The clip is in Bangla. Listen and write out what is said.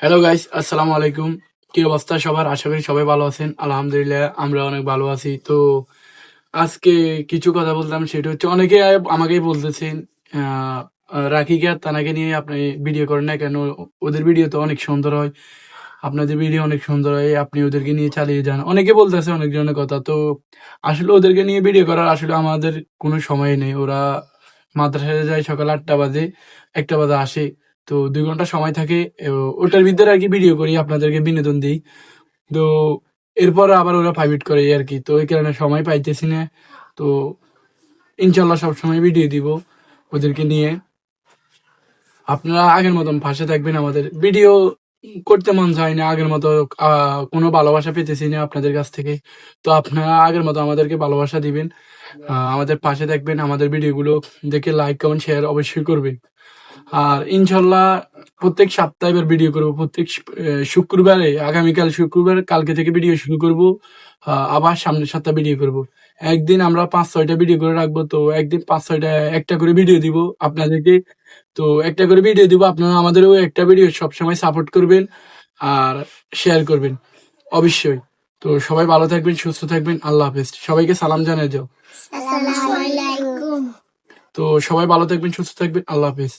হ্যালো গাইস, আসসালামু আলাইকুম। কি অবস্থা সবার? আশা করি সবাই ভালো আছেন। আলহামদুলিল্লাহ আমরা অনেক ভালো আছি। তো আজকে কিছু কথা বলতাম, সেটা হচ্ছে অনেকে আমাকেই বলতেছেন আহ, রাকিকে আর তানাকে নিয়ে আপনি ভিডিও করেন না কেন? ওদের ভিডিও তো অনেক সুন্দর হয়, আপনাদের ভিডিও অনেক সুন্দর হয়, আপনি ওদেরকে নিয়ে চালিয়ে যান। অনেকে বলতেছে অনেকজনের কথা। তো আসলে ওদেরকে নিয়ে ভিডিও করার আসলে আমাদের কোনো সময় নেই। ওরা মাদ্রাসায় যায় সকাল 8টা বাজে, 1টা বাজে আসে। তো 2 ঘন্টা সময় থাকে। ওটার ভিতরে আর কি ভিডিও করি, আপনাদেরকে বিনোদন দিই। তো এরপর আবার ওরা প্রাইভেট করে এই আর কি। তো এই কারণে সময় পাইতেছি না। তো ইনশাল্লাহ সবসময় ভিডিও দিব ওদেরকে নিয়ে। আপনারা আগের মতন পাশে থাকবেন। আমাদের ভিডিও করতে মন চায় না আগের মতো, কোনো ভালোবাসা পেতেছি না আপনাদের কাছ থেকে। তো আপনারা আগের মতো আমাদেরকে ভালোবাসা দিবেন, আমাদের পাশে থাকবেন, আমাদের ভিডিওগুলো দেখে লাইক কমেন্ট শেয়ার অবশ্যই করবেন। আর ইনশাল্লাহ প্রত্যেক সপ্তাহে এবার ভিডিও করবো, প্রত্যেক শুক্রবারে। আগামীকাল শুক্রবার, কালকে থেকে ভিডিও শুরু করব। আবার সামনের সপ্তাহে ভিডিও করব। একদিন আমরা 5-6টা ভিডিও করে রাখবো। তো একদিন 5-6টা একটা করে ভিডিও দিব আপনাদেরকে। তো একটা করে ভিডিও দিব, আপনারা আমাদেরও একটা ভিডিও সবসময় সাপোর্ট করবেন আর শেয়ার করবেন অবশ্যই। তো সবাই ভালো থাকবেন, সুস্থ থাকবেন। আল্লাহ হাফেজ। সবাইকে সালাম জানিয়ে যাও। আসসালামু আলাইকুম। তো সবাই ভালো থাকবেন, সুস্থ থাকবেন। আল্লাহ হাফেজ।